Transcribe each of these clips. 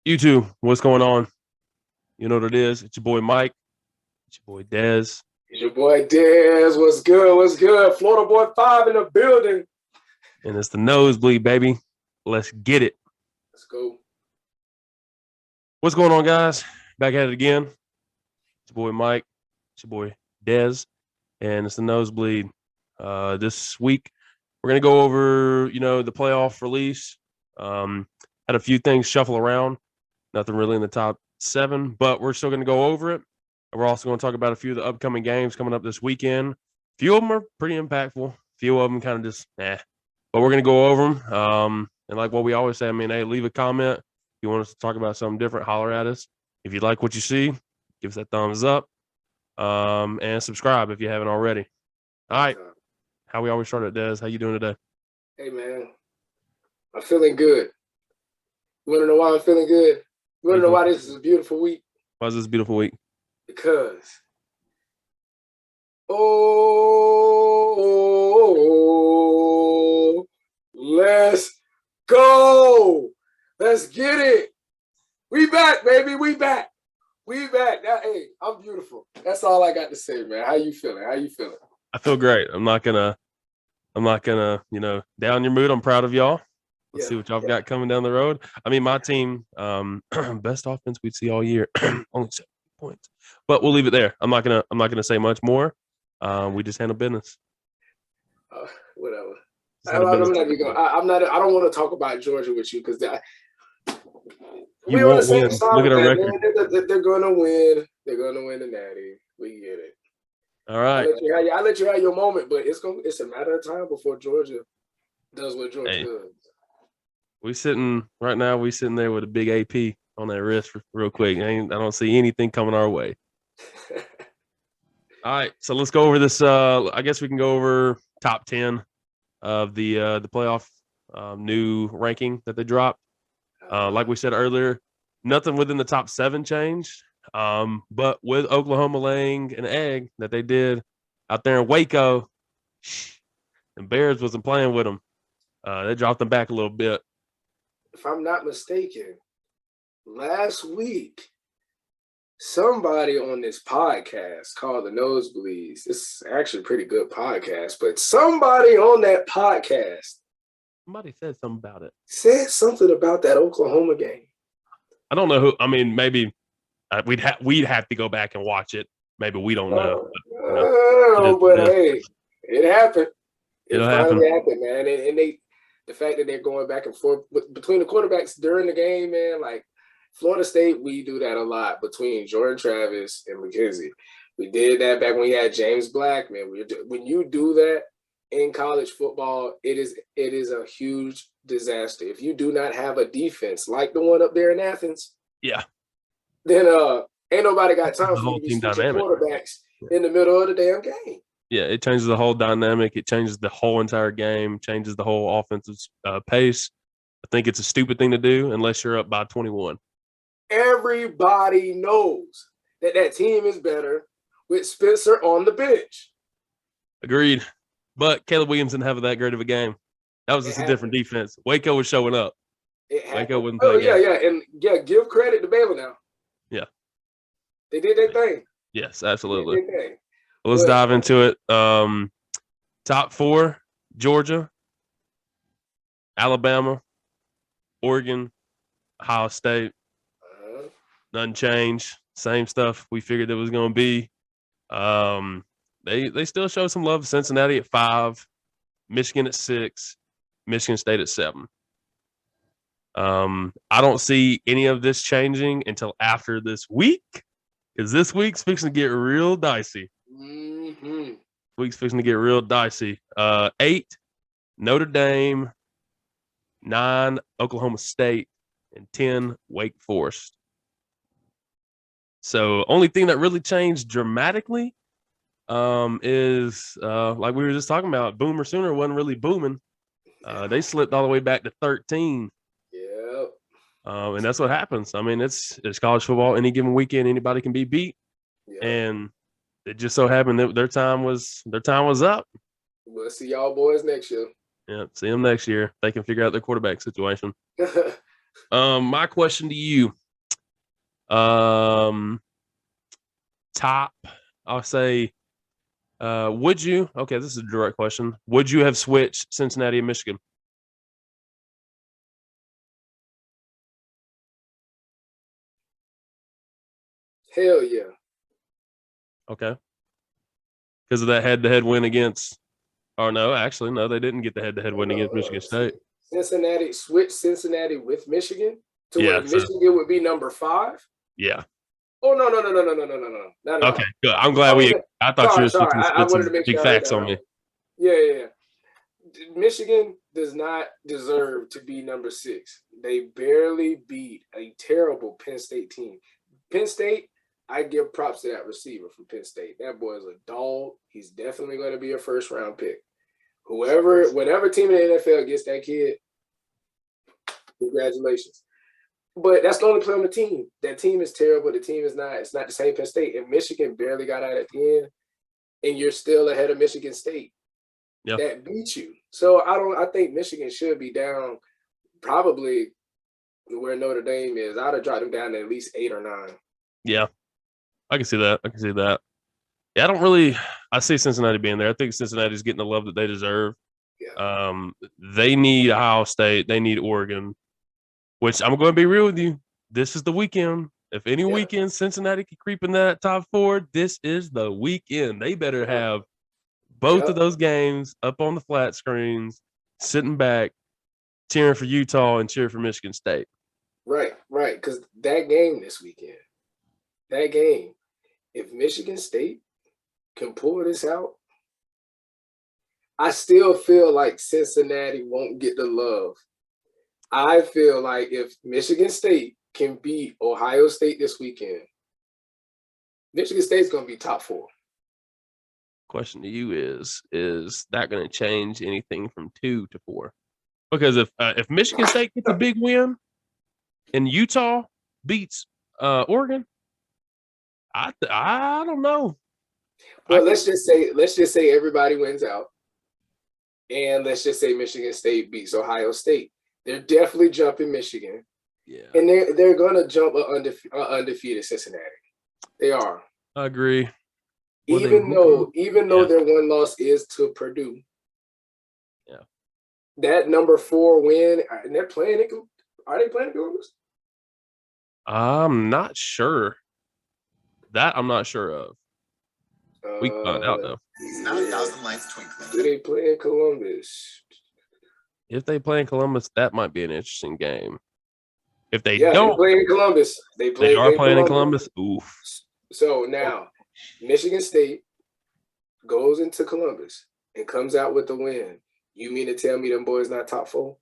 YouTube, what's going on? You know what it is. It's your boy Mike. It's your boy Dez. It's your boy Dez. What's good? What's good? Florida Boy 5 in the building. And it's the Nose Bleed, baby. Let's get it. Let's go. What's going on, guys? Back at it again. It's your boy Mike. It's your boy Dez. And it's the Nose Bleed. This week, we're going to go over, the playoff release. Had a few things shuffle around. Nothing really in the top 7, but we're still going to go over it. And we're also going to talk about a few of the upcoming games coming up this weekend. A few of them are pretty impactful. A few of them kind of just, But we're going to go over them. And like what we always say, hey, leave a comment. If you want us to talk about something different, holler at us. If you like what you see, give us that thumbs up. And subscribe if you haven't already. All right. How we always start at, Des. How you doing today? Hey, man. I'm feeling good. You want to know why I'm feeling good? You want to know why this is a beautiful week? Why is this a beautiful week? Because, let's go. Let's get it. We back, baby. We back. We back. Now, hey, I'm beautiful. That's all I got to say, man. How you feeling? How you feeling? I feel great. I'm not gonna, down your mood. I'm proud of y'all. Let's see what y'all got coming down the road. My team, best offense we'd see all year, only 7 points. But we'll leave it there. I'm not gonna say much more. We just handle business. Whatever. I'm not even I don't want to talk about Georgia with you because we on the same side. Look at our record. They're gonna win. They're gonna win the Natty. We get it. All right. I'll let you have your moment, but it's a matter of time before Georgia does what Georgia does. We sitting there with a big AP on that wrist real quick. I don't see anything coming our way. All right, so let's go over this. I guess we can go over top 10 of the playoff new ranking that they dropped. Like we said earlier, nothing within the top 7 changed. But with Oklahoma laying an egg that they did out there in Waco, and Bears wasn't playing with them. They dropped them back a little bit. If I'm not mistaken, last week, somebody on this podcast called the Nose Bleeds. This is actually a pretty good podcast, but somebody on that podcast said something about it. Said something about that Oklahoma game. I don't know who. Maybe we'd have to go back and watch it. Maybe we don't know. But hey, it happened. It'll finally happened, man. And the fact that they're going back and forth between the quarterbacks during the game, man, like Florida State, we do that a lot between Jordan Travis and McKenzie. We did that back when we had James Black, man. When you do that in college football, it is a huge disaster. If you do not have a defense like the one up there in Athens, then ain't nobody got time for you to be switching quarterbacks in the middle of the damn game. Yeah, it changes the whole dynamic. It changes the whole entire game, changes the whole offensive pace. I think it's a stupid thing to do unless you're up by 21. Everybody knows that team is better with Spencer on the bench. Agreed. But Caleb Williams didn't have that great of a game. That was just a different defense. Waco was showing up. Waco wouldn't play. And give credit to Baylor now. Yeah. They did their thing. Yes, absolutely. Well, let's dive into it. Top 4, Georgia, Alabama, Oregon, Ohio State. Nothing changed. Same stuff we figured it was going to be. They still show some love. Cincinnati at 5, Michigan at 6, Michigan State at 7. I don't see any of this changing until after this week, because this week's fixing to get real dicey. Week's fixing to get real dicey. 8, Notre Dame, 9, Oklahoma State, and 10, Wake Forest. So only thing that really changed dramatically is like we were just talking about, Boomer Sooner wasn't really booming. They slipped all the way back to 13. Yep. And that's what happens. It's college football. Any given weekend, anybody can be beat. Yep. And it just so happened that their time was up. We'll see y'all boys next year. Yeah, see them next year. They can figure out their quarterback situation. My question to you. Top, I'll say, would you, okay, this is a direct question. Would you have switched Cincinnati and Michigan? Hell yeah. Okay. Because of that head-to-head win against, or no, actually, no, they didn't get the head-to-head win against Michigan State. Cincinnati switched Cincinnati with Michigan to Yeah, where Michigan would be number 5. Yeah. Oh no, not at Okay, all. good. I'm glad I thought you were Sorry. spitting I wanted to some make big sure I heard facts that on right. me. Yeah. Michigan does not deserve to be number 6. They barely beat a terrible Penn State team. Penn State, I give props to that receiver from Penn State. That boy is a dog. He's definitely going to be a first-round pick. Whatever team in the NFL gets that kid, congratulations. But that's the only play on the team. That team is terrible. The team is not. It's not the same Penn State. And Michigan barely got out at the end, and you're still ahead of Michigan State. Yeah. That beat you. So I think Michigan should be down probably where Notre Dame is. I'd have dropped them down to at least 8 or 9. Yeah. I can see that. Yeah, I see Cincinnati being there. I think Cincinnati's getting the love that they deserve. Yeah. They need Ohio State. They need Oregon, which I'm going to be real with you. This is the weekend. If any weekend Cincinnati can creep in that top 4, this is the weekend. They better have both of those games up on the flat screens, sitting back, cheering for Utah and cheering for Michigan State. Right. Because that game this weekend, if Michigan State can pull this out, I still feel like Cincinnati won't get the love. I feel like if Michigan State can beat Ohio State this weekend, Michigan State's going to be top 4. Question to you is that going to change anything from 2 to 4? Because if Michigan State gets a big win and Utah beats Oregon, I don't know. Well, let's just say everybody wins out, and let's just say Michigan State beats Ohio State. They're definitely jumping Michigan. Yeah, and they're gonna jump an undefeated Cincinnati. They are. I agree. Even though their one loss is to Purdue. Yeah. That number 4 win, and they're playing it. Are they playing Columbus? I'm not sure. That I'm not sure of. We can find out though. He's not 1,000 lights twinkling. Do they play in Columbus? If they play in Columbus, that might be an interesting game. If they don't, they play in Columbus. They are playing in Columbus. Oof. So now, Michigan State goes into Columbus and comes out with the win. You mean to tell me them boys not top 4?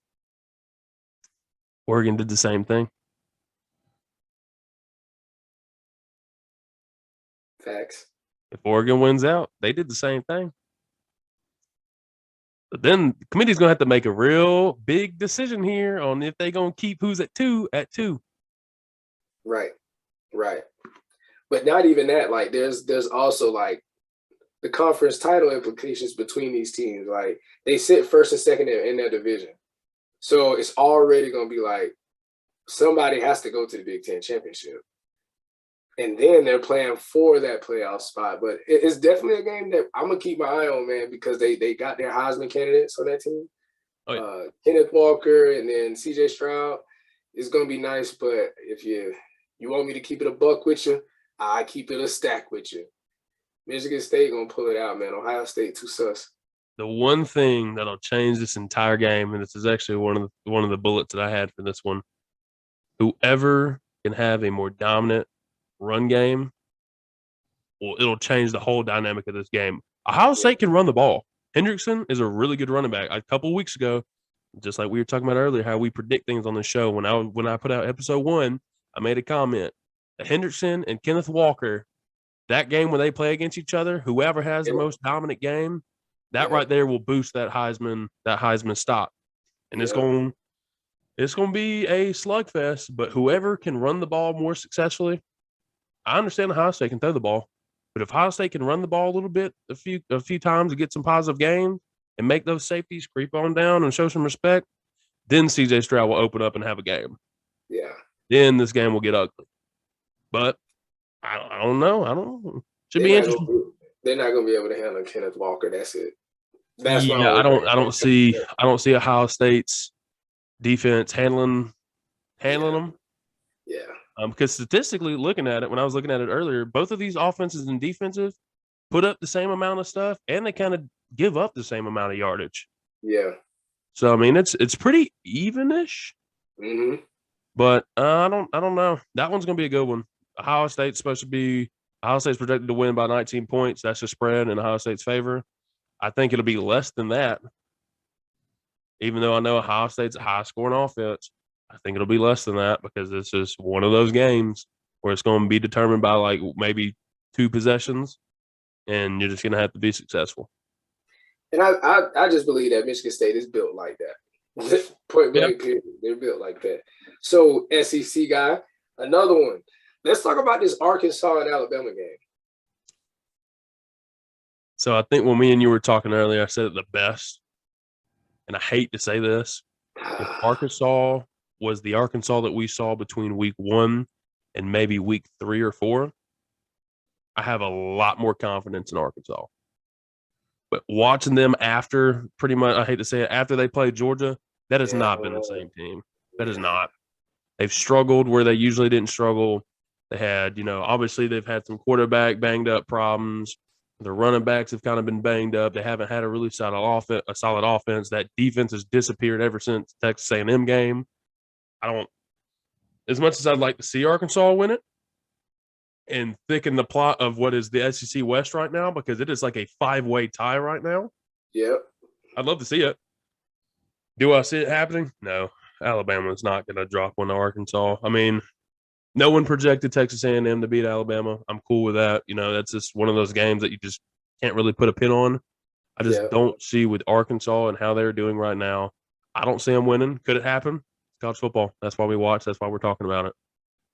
Oregon did the same thing. Facts. If Oregon wins out, they did the same thing. But then the committee's going to have to make a real big decision here on if they're going to keep who's at 2 at 2. Right. But not even that. Like, there's also, like, the conference title implications between these teams. Like, they sit first and second in their division. So it's already going to be like somebody has to go to the Big Ten championship. And then they're playing for that playoff spot. But it's definitely a game that I'm going to keep my eye on, man, because they got their Heisman candidates on that team. Oh, yeah. Kenneth Walker and then CJ Stroud. It's going to be nice, but if you want me to keep it a buck with you, I keep it a stack with you. Michigan State going to pull it out, man. Ohio State too sus. The one thing that'll change this entire game, and this is actually one of the bullets that I had for this one, whoever can have a more dominant run game, well, it'll change the whole dynamic of this game. Ohio State can run the ball. Hendrickson is a really good running back. A couple of weeks ago, just like we were talking about earlier, how we predict things on the show. When I put out episode 1, I made a comment. Hendrickson and Kenneth Walker, that game when they play against each other, whoever has the most dominant game, that right there will boost that Heisman stock. And it's going to be a slugfest, but whoever can run the ball more successfully, I understand Ohio State can throw the ball, but if Ohio State can run the ball a little bit, a few times to get some positive games and make those safeties creep on down and show some respect, then CJ Stroud will open up and have a game. Yeah. Then this game will get ugly. But I don't know. I don't know. Should be interesting. They're not gonna be able to handle Kenneth Walker. That's it. That's my Yeah, only I don't see Ohio State's defense handling them. Yeah. Because statistically, looking at it, when I was looking at it earlier, both of these offenses and defensive put up the same amount of stuff, and they kind of give up the same amount of yardage. Yeah. So I mean, it's pretty evenish. Mm-hmm. But I don't know. That one's gonna be a good one. Ohio State's projected to win by 19 points. That's the spread in Ohio State's favor. I think it'll be less than that. Even though I know Ohio State's a high scoring offense, I think it'll be less than that because this is one of those games where it's going to be determined by like maybe 2 possessions, and you're just going to have to be successful. And I just believe that Michigan State is built like that. Point blank, period. They're built like that. So, SEC guy, another one. Let's talk about this Arkansas and Alabama game. So I think when me and you were talking earlier, I said it the best, and I hate to say this. If Arkansas was the Arkansas that we saw between week 1 and maybe week 3 or 4, I have a lot more confidence in Arkansas. But watching them after, pretty much, I hate to say it, after they played Georgia, that has not been the same team. That is not. They've struggled where they usually didn't struggle. They had, obviously they've had some quarterback banged up problems. The running backs have kind of been banged up. They haven't had a really solid offense. That defense has disappeared ever since Texas A&M game. As much as I'd like to see Arkansas win it and thicken the plot of what is the SEC West right now, because it is like a 5-way tie right now. Yep. I'd love to see it. Do I see it happening? No. Alabama's not going to drop one to Arkansas. I mean, no one projected Texas A&M to beat Alabama. I'm cool with that. That's just one of those games that you just can't really put a pin on. I just don't see with Arkansas and how they're doing right now. I don't see them winning. Could it happen? It's college football. That's why we watch. That's why we're talking about it.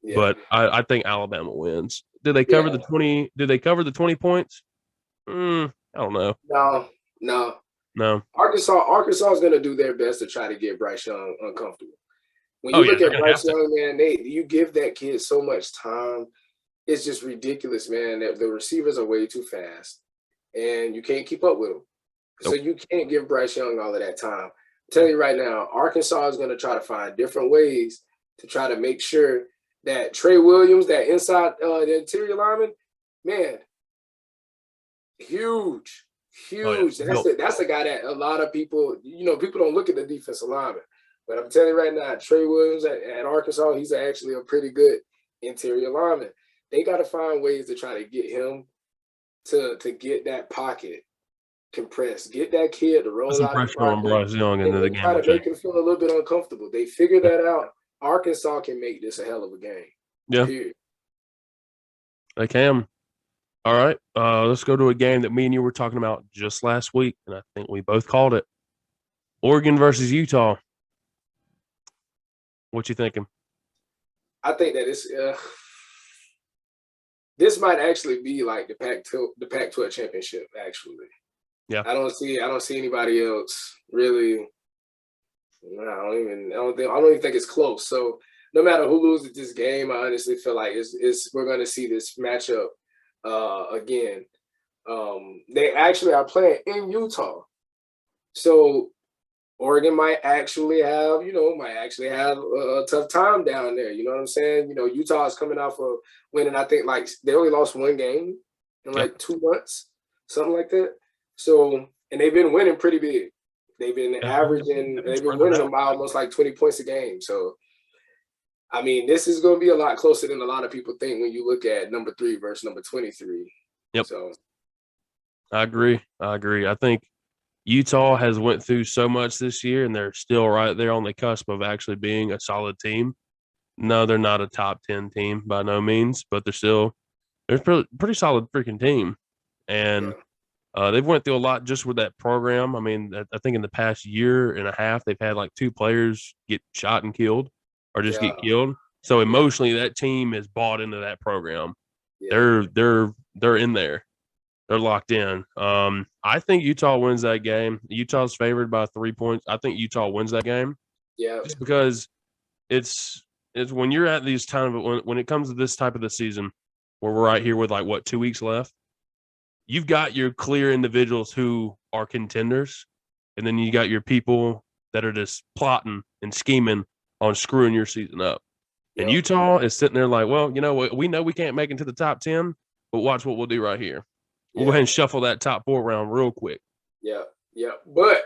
Yeah. But I think Alabama wins. Did they cover the 20? Did they cover the 20 points? I don't know. No. Arkansas is going to do their best to try to get Bryce Young uncomfortable. When you look at Bryce Young, man, you give that kid so much time. It's just ridiculous, man. That the receivers are way too fast, and you can't keep up with them. Nope. So you can't give Bryce Young all of that time. I'm telling you right now, Arkansas is going to try to find different ways to try to make sure that Trey Williams, that inside the interior lineman, man, huge. That's the guy that a lot of people, people don't look at the defensive lineman. But I'm telling you right now, Trey Williams at Arkansas, he's actually a pretty good interior lineman. They got to find ways to try to get him to get that pocket compressed, get that kid to roll out pressure on Bryce Young into the game. Try to make him feel a little bit uncomfortable. They figure that out. Arkansas can make this a hell of a game. Yeah, they can. All right, let's go to a game that me and you were talking about just last week, and I think we both called it. Oregon versus Utah. What you thinking? I think that this might actually be like the Pac-12 championship. Actually, yeah. I don't see anybody else really. I don't even think it's close. So no matter who loses this game, I honestly feel like we're going to see this matchup again. They actually are playing in Utah, so Oregon might actually have a tough time down there. You know what I'm saying? Utah is coming out for winning. I think like they only lost one game in like 2 months, something like that. So, and they've been winning pretty big. They've been averaging, they've been winning them by almost like 20 points a game. So, I mean, this is going to be a lot closer than a lot of people think when you look at number 3 versus number 23. Yep. So, I agree. I think Utah has went through so much this year, and they're still right there on the cusp of actually being a solid team. No, they're not a top 10 team by no means, but they're pretty solid freaking team. And they've went through a lot just with that program. I mean, I think in the past year and a half, they've had like 2 players get shot and killed or just get killed. So emotionally, that team is bought into that program. Yeah. They're in there. They're locked in. I think Utah wins that game. Utah's favored by 3 points. I think Utah wins that game. Yeah. Just because it's is when you're at these time when it comes to this type of the season, where we're right here with like what 2 weeks left, you've got your clear individuals who are contenders, and then you got your people that are just plotting and scheming on screwing your season up. And Yep. Utah is sitting there like, well, you know, we know we can't make it to the top 10, but watch what we'll do right here. We'll go ahead and shuffle that top 4 round real quick. Yeah. But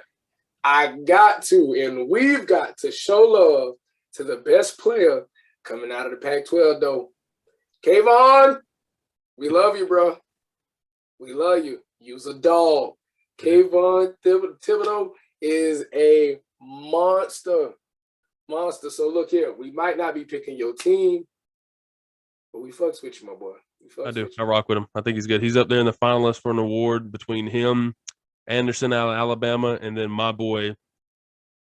I got to, and we've got to show love to the best player coming out of the Pac-12, though. Kayvon, we love you, bro. We love you. You's a dog. Kayvon Thibodeau is a monster. So look here, we might not be picking your team, but we fucks with you, my boy. I do. I rock with him. I think he's good. He's up there in the finalists for an award between him, Anderson out of Alabama, and then my boy,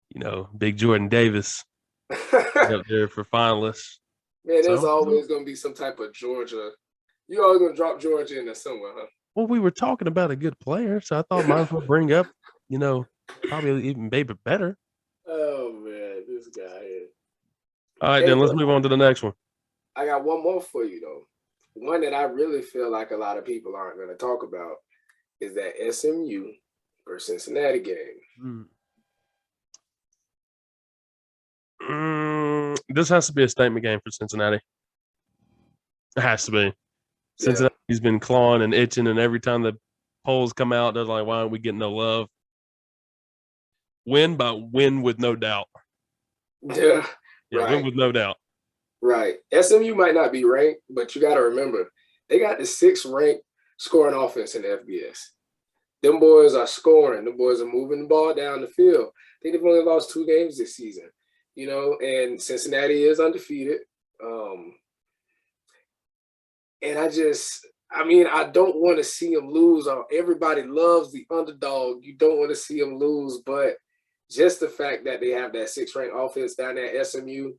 you know, Big Jordan Davis up there for finalists. Man, there's always going to be some type of Georgia. You're always going to drop Georgia in there somewhere, huh? Well, we were talking about a good player, so I thought might as well bring up, you know, probably even maybe better. Oh, man, this guy is. All right, then let's move on to the next one. I got one more for you, though. One that I really feel like a lot of people aren't going to talk about is that SMU versus Cincinnati game. This has to be a statement game for Cincinnati. It has to be. Cincinnati's been clawing and itching, and every time the polls come out, they're like, why aren't we getting no love? Win, but win with no doubt. Yeah, right. Win with no doubt. Right. SMU might not be ranked, but you got to remember, they got the 6th ranked scoring offense in the FBS. Them boys are scoring. Them boys are moving the ball down the field. I think they've only lost 2 games this season, you know, and Cincinnati is undefeated. And I don't want to see them lose. Everybody loves the underdog. You don't want to see them lose, but just the fact that they have that 6th ranked offense down there at SMU,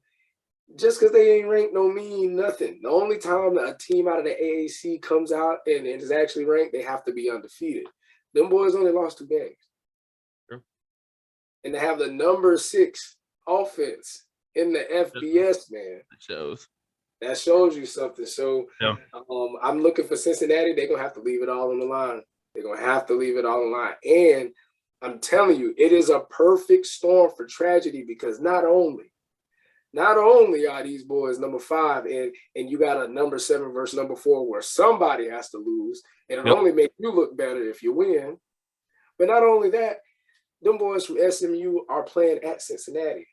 just because they ain't ranked don't mean nothing. The only time that a team out of the AAC comes out and is actually ranked, they have to be undefeated. Them boys only lost 2 games. Sure. And to have the number 6 offense in the FBS, man. That shows you something. So I'm looking for Cincinnati. They're going to have to leave it all on the line. They're going to have to leave it all on the line. And I'm telling you, it is a perfect storm for tragedy because not only are these boys number 5 and you got a number 7 versus number 4 where somebody has to lose, and it'll only make you look better if you win. But not only that, them boys from SMU are playing at Cincinnati.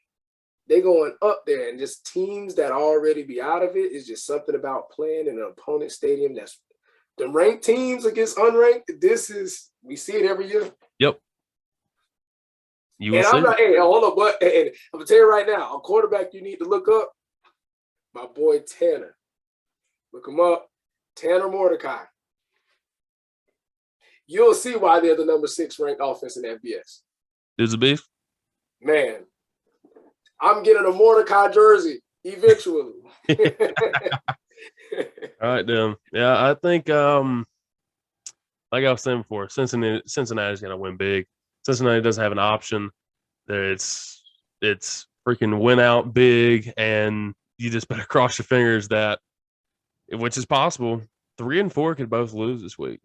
They going up there, and just teams that already be out of it is just something about playing in an opponent stadium that's the ranked teams against unranked. We see it every year. Yep. I'm not, hold up, but I'm gonna tell you right now, a quarterback you need to look up, my boy Tanner. Look him up, Tanner Mordecai. You'll see why they're the number 6 ranked offense in the FBS. Is a beef? Man, I'm getting a Mordecai jersey eventually. All right, then. Yeah, I think, like I was saying before, Cincinnati's going to win big. Cincinnati doesn't have an option. It's freaking win out big, and you just better cross your fingers that, which is possible, 3 and 4 could both lose this week.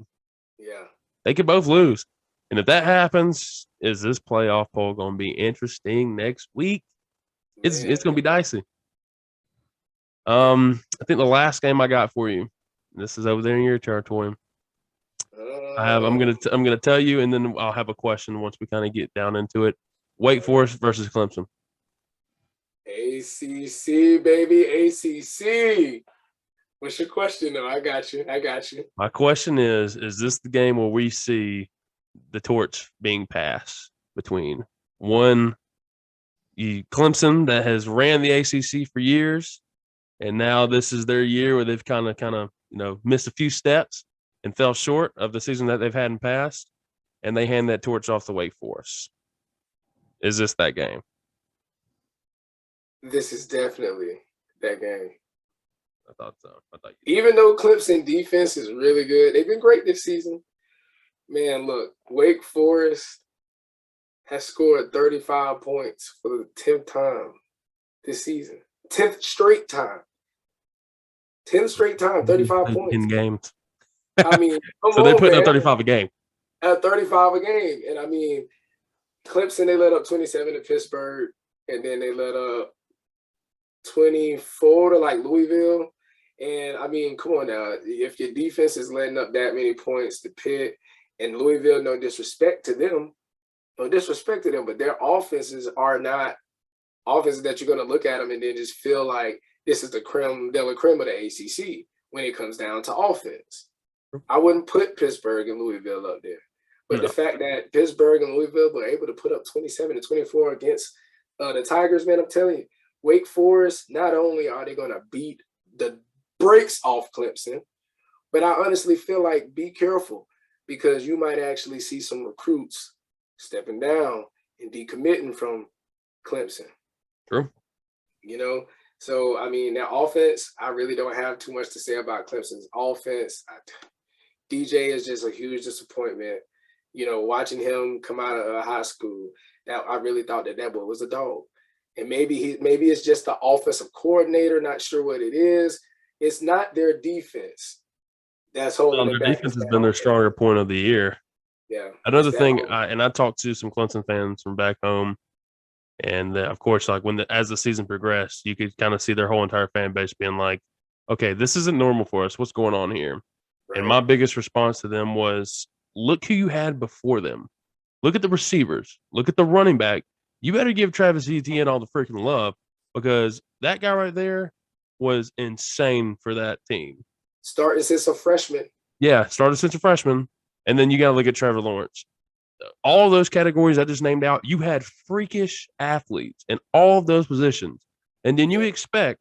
Yeah. They could both lose. And if that happens, is this playoff poll going to be interesting next week? It's going to be dicey. I think the last game I got for you, this is over there in your territory. I'm gonna tell you, and then I'll have a question once we kind of get down into it. Wake Forest versus Clemson. ACC, baby, ACC. What's your question, though? I got you. My question is this the game where we see the torch being passed between one Clemson that has ran the ACC for years, and now this is their year where they've kind of missed a few steps and fell short of the season that they've had in past, and they hand that torch off to Wake Forest. Is this that game? This is definitely that game. I thought so. Even though Clemson defense is really good, they've been great this season. Man, look, Wake Forest has scored 35 points for the 10th time this season. 10th straight time. 10th straight time, 35 points. In games. I mean, come So they on, put man. up 35 a game. At 35 a game. And I mean, Clemson, they let up 27 to Pittsburgh, and then they let up 24 to like Louisville. And I mean, come on now. If your defense is letting up that many points to Pitt and Louisville, no disrespect to them, but their offenses are not offenses that you're going to look at them and then just feel like this is the creme de la creme of the ACC when it comes down to offense. I wouldn't put Pittsburgh and Louisville up there. But the fact that Pittsburgh and Louisville were able to put up 27 to 24 against the Tigers, man, I'm telling you, Wake Forest, not only are they going to beat the brakes off Clemson, but I honestly feel like be careful because you might actually see some recruits stepping down and decommitting from Clemson. True. You know, so, I mean, that offense, I really don't have too much to say about Clemson's offense. DJ is just a huge disappointment. You know, watching him come out of high school, that I really thought that boy was a dog. And maybe it's just the offensive coordinator, not sure what it is. It's not their defense that's holding them back. Their defense has been their stronger point of the year. Yeah. Another thing, and I talked to some Clemson fans from back home, and of course, like as the season progressed, you could kind of see their whole entire fan base being like, "Okay, this isn't normal for us. What's going on here?" Right. And my biggest response to them was, "Look who you had before them. Look at the receivers. Look at the running back. You better give Travis Etienne all the freaking love because that guy right there was insane for that team. Starting since a freshman. Yeah, started since a freshman, and then you got to look at Trevor Lawrence. All of those categories I just named out, you had freakish athletes in all of those positions. And then you expect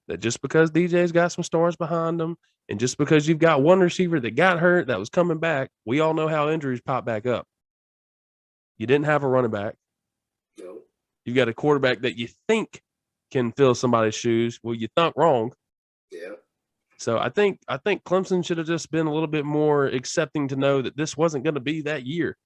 that just because DJ's got some stars behind him and just because you've got one receiver that got hurt that was coming back, we all know how injuries pop back up. You didn't have a running back. No. You got a quarterback that you think can fill somebody's shoes. Well, you thunk wrong. Yeah. So I think Clemson should have just been a little bit more accepting to know that this wasn't going to be that year.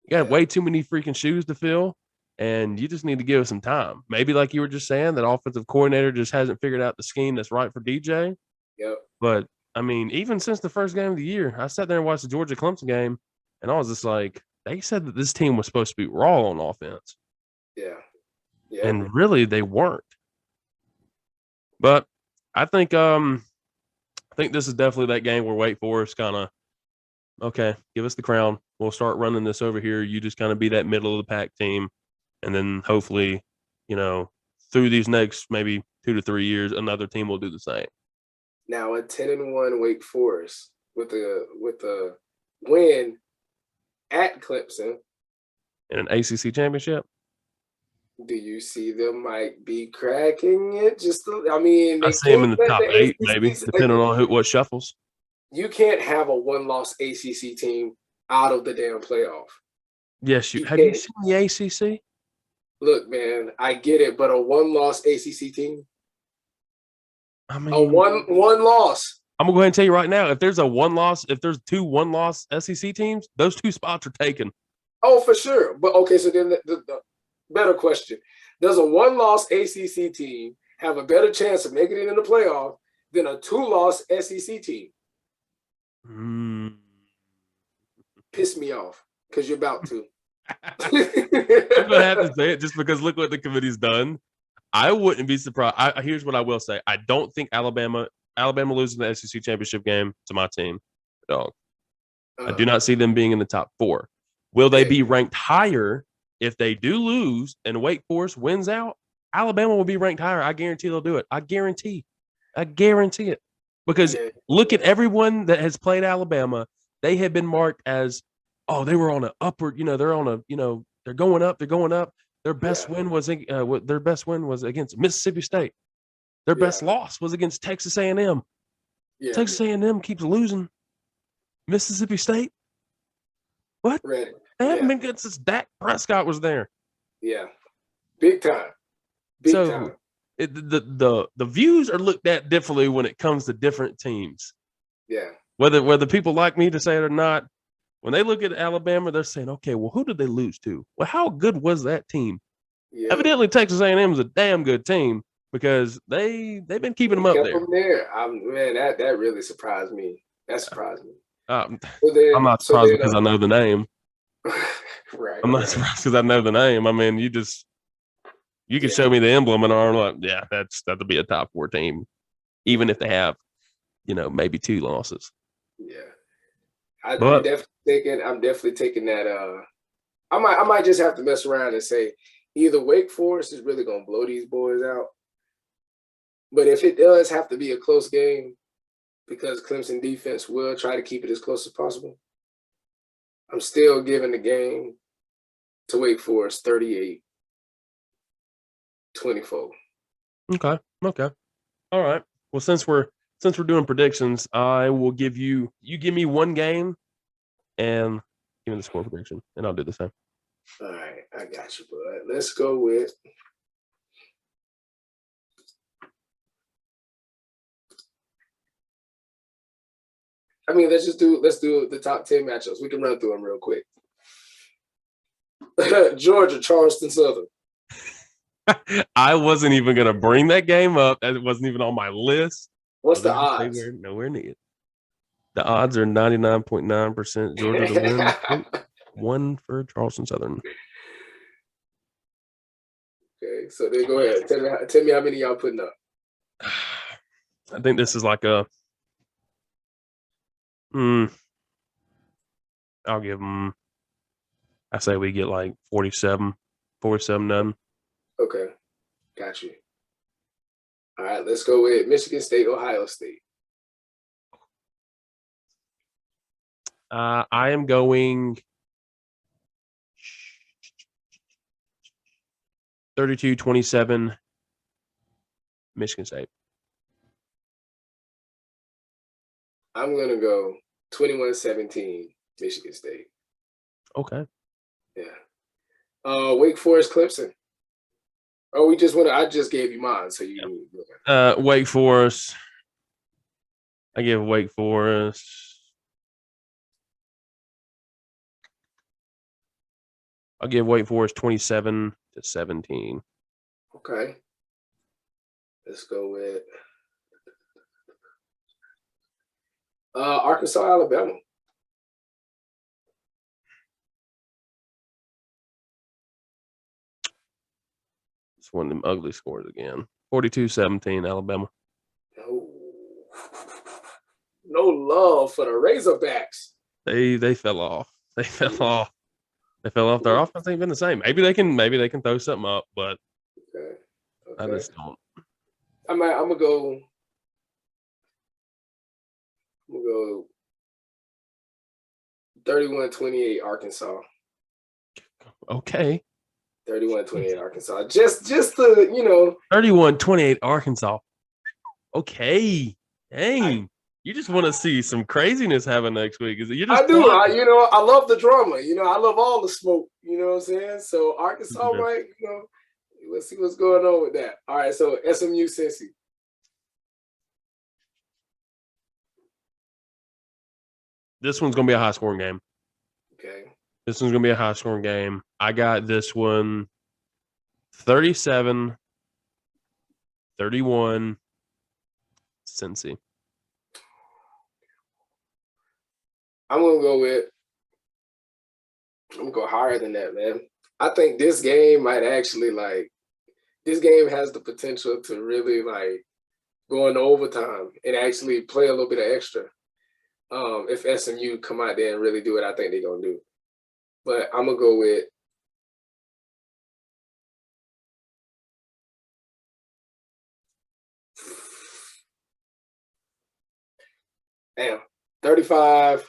You got way too many freaking shoes to fill, and you just need to give us some time. Maybe like you were just saying, that offensive coordinator just hasn't figured out the scheme that's right for DJ. Yep. But, I mean, even since the first game of the year, I sat there and watched the Georgia-Clemson game, and I was just like, they said that this team was supposed to be raw on offense. Yeah. And really, they weren't. But I think this is definitely that game where Wake Forest kind of, okay, give us the crown. We'll start running this over here. You just kind of be that middle of the pack team. And then hopefully, you know, through these next maybe 2 to 3 years, another team will do the same. Now a 10-1 Wake Forest with a win at Clemson. In an ACC championship? Do you see them might be cracking it? I see them in the top 8, maybe, depending on what shuffles. You can't have a one-loss ACC team out of the damn playoff. Yes, have you seen the ACC? Look, man, I get it, but a one-loss ACC team. I mean, a one loss. I'm gonna go ahead and tell you right now, if there's two one-loss SEC teams, those 2 spots are taken. Oh, for sure. But okay, so then the better question: does a one-loss ACC team have a better chance of making it in the playoff than a 2-loss SEC team? Piss me off because you're about to. I'm gonna have to say it just because look what the committee's done. I wouldn't be surprised. Here's what I will say: I don't think Alabama losing the SEC championship game to my team. Dog. I do not see them being in the top 4. Will they be ranked higher if they do lose and Wake Forest wins out? Alabama will be ranked higher. I guarantee they'll do it. I guarantee it. Because look at everyone that has played Alabama. They have been marked as, oh, they were on an upward, they're going up. Their best win was against Mississippi State. Their best loss was against Texas A&M. Yeah. Texas A&M keeps losing. Mississippi State? What? They haven't been good since Dak Prescott was there. Yeah. Big time. Big time. The views are looked at differently when it comes to different teams. Yeah. Whether people like me to say it or not, when they look at Alabama, they're saying, okay, well, who did they lose to? Well, how good was that team? Yeah. Evidently, Texas A&M is a damn good team, because they've been keeping them up Kept there. them there. Man, that really surprised me. That surprised me. I'm So not surprised because I know the name. right. I'm not surprised because I know the name. I mean, you can show me the emblem and I'm like, yeah, that'll be a top 4 team, even if they have, maybe 2 losses. Yeah. I'm But definitely taking that. I might just have to mess around and say either Wake Forest is really gonna blow these boys out. But if it does have to be a close game, because Clemson defense will try to keep it as close as possible, I'm still giving the game to Wake Forest 38-24. okay. All right. Well, since we're doing predictions, I will give you give me one game and give me the score prediction, and I'll do the same. All right, I got you, bud. Let's go with let's do the top 10 matchups. We can run through them real quick. Georgia, Charleston Southern. I wasn't even gonna bring that game up. It wasn't even on my list. What's the odds? Nowhere near it. The odds are 99.9% Georgia to win. 1 for Charleston Southern. Okay, so then go ahead. Tell me how many y'all putting up. I think this is like a. I'll give them. I say we get like 47 nothing. Okay, got you. All right, let's go with Michigan State, Ohio State. I am going 32-27 Michigan State. I'm going to go 21-17 Michigan State. Okay. Yeah. Wake Forest, Clemson. Oh, I just gave you mine, so you. Wake Forest. I give Wake Forest. I'll give Wake Forest 27-17. Okay. Let's go with Arkansas, Alabama. It's one of them ugly scores again. 42-17 Alabama. No love for the Razorbacks. They fell off. They fell off. Their offense ain't been the same. Maybe they can throw something up, but okay. I just don't. I'm gonna go 31-28 Arkansas. Okay. 31-28 Arkansas. Just to 31-28 Arkansas. Okay. Dang. You just want to see some craziness happen next week. I do. I love the drama. I love all the smoke. You know what I'm saying? So Arkansas might, let's see what's going on with that. All right. So SMU, Cincy. This one's going to be a high-scoring game. Okay. This one's going to be a high-scoring game. I got this one 37-31 Cincy. I'm gonna go higher than that, man. I think this game might actually this game has the potential to really go into overtime and actually play a little bit of extra. If SMU come out there and really do what I think they're gonna do. But I'm gonna go with damn 35-31.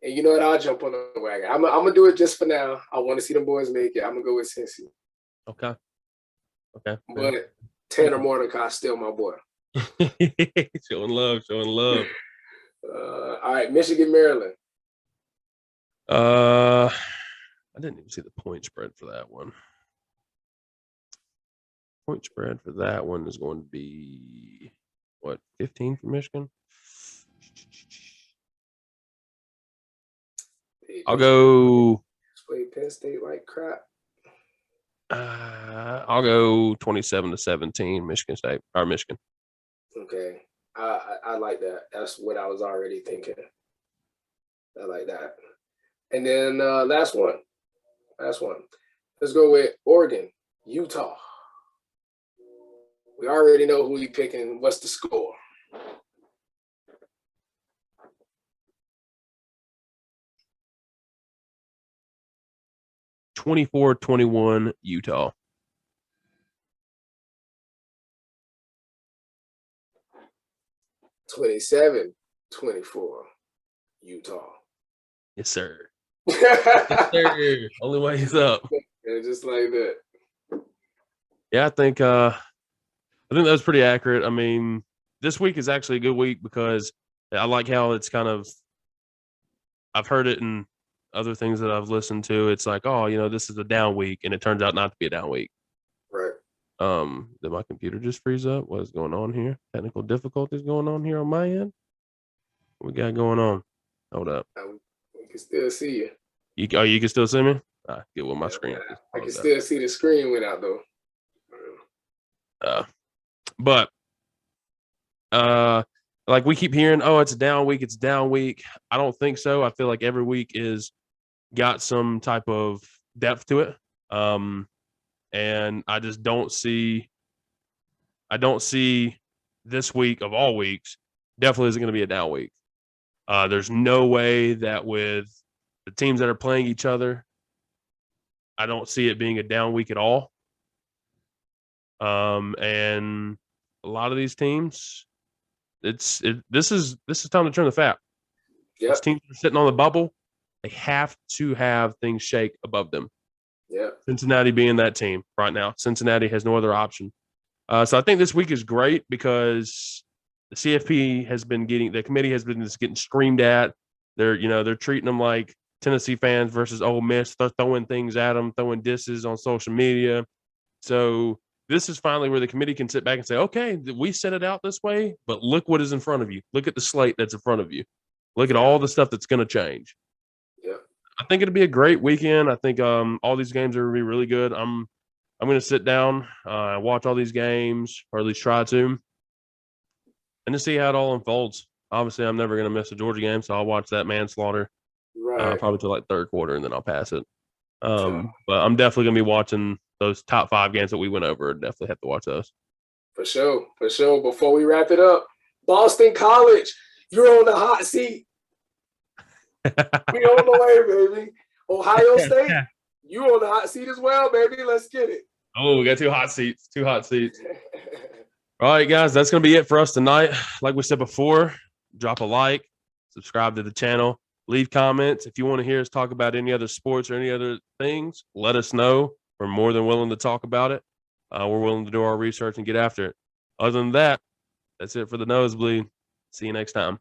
And you know what? I'll jump on the wagon. I'm gonna do it just for now. I want to see them boys make it. I'm gonna go with Cincy. Okay. But Tanner Mordecai still my boy. Showing love. All right, Michigan, Maryland. I didn't even see the point spread for that one. Point spread for that one is going to be 15 for Michigan? Yeah. I'll go. Play Penn State like crap. I'll go 27-17, Michigan State or Michigan. Okay, I like that. That's what I was already thinking. I like that. And then last one. Let's go with Oregon, Utah. We already know who we picking. What's the score? (24-21) Utah. 27-24 Utah. Yes, sir. Yes, sir. Only way is up. Yeah, just like that. Yeah, I think that was pretty accurate. I mean, this week is actually a good week because I like how it's kind of. I've heard it in other things that I've listened to. It's like, oh, this is a down week, and it turns out not to be a down week. Right. Did my computer just freeze up? What is going on here? Technical difficulties going on here on my end? What we got going on? Hold up. We can still see you. You can still see me? Get with my screen. I can still see the screen went out though. But like we keep hearing, oh, it's a down week. It's a down week. I don't think so. I feel like every week is got some type of depth to it. And I just don't see this week of all weeks definitely isn't going to be a down week. There's no way that with the teams that are playing each other, I don't see it being a down week at all. And a lot of these teams, this is time to turn the fap. Yep. These teams are sitting on the bubble. They have to have things shake above them. Yeah. Cincinnati being that team right now. Cincinnati has no other option. So I think this week is great because the CFP the committee has been just getting screamed at. They're treating them like Tennessee fans versus Ole Miss. They're throwing things at them, throwing disses on social media. So this is finally where the committee can sit back and say, okay, we set it out this way, but look what is in front of you. Look at the slate that's in front of you. Look at all the stuff that's going to change. Yeah. I think it'll be a great weekend. I think all these games are going to be really good. I'm going to sit down, watch all these games, or at least try to, and just see how it all unfolds. Obviously, I'm never going to miss a Georgia game, so I'll watch that manslaughter probably till like third quarter, and then I'll pass it. But I'm definitely going to be watching those top 5 games that we went over. Definitely have to watch those. For sure. Before we wrap it up, Boston College, you're on the hot seat. We on the way, baby. Ohio State, you on the hot seat as well, baby. Let's get it. Oh, we got 2 hot seats. 2 hot seats. All right, guys, that's going to be it for us tonight. Like we said before, drop a like, subscribe to the channel, leave comments. If you want to hear us talk about any other sports or any other things, let us know. We're more than willing to talk about it. We're willing to do our research and get after it. Other than that, that's it for the Nosebleed. See you next time.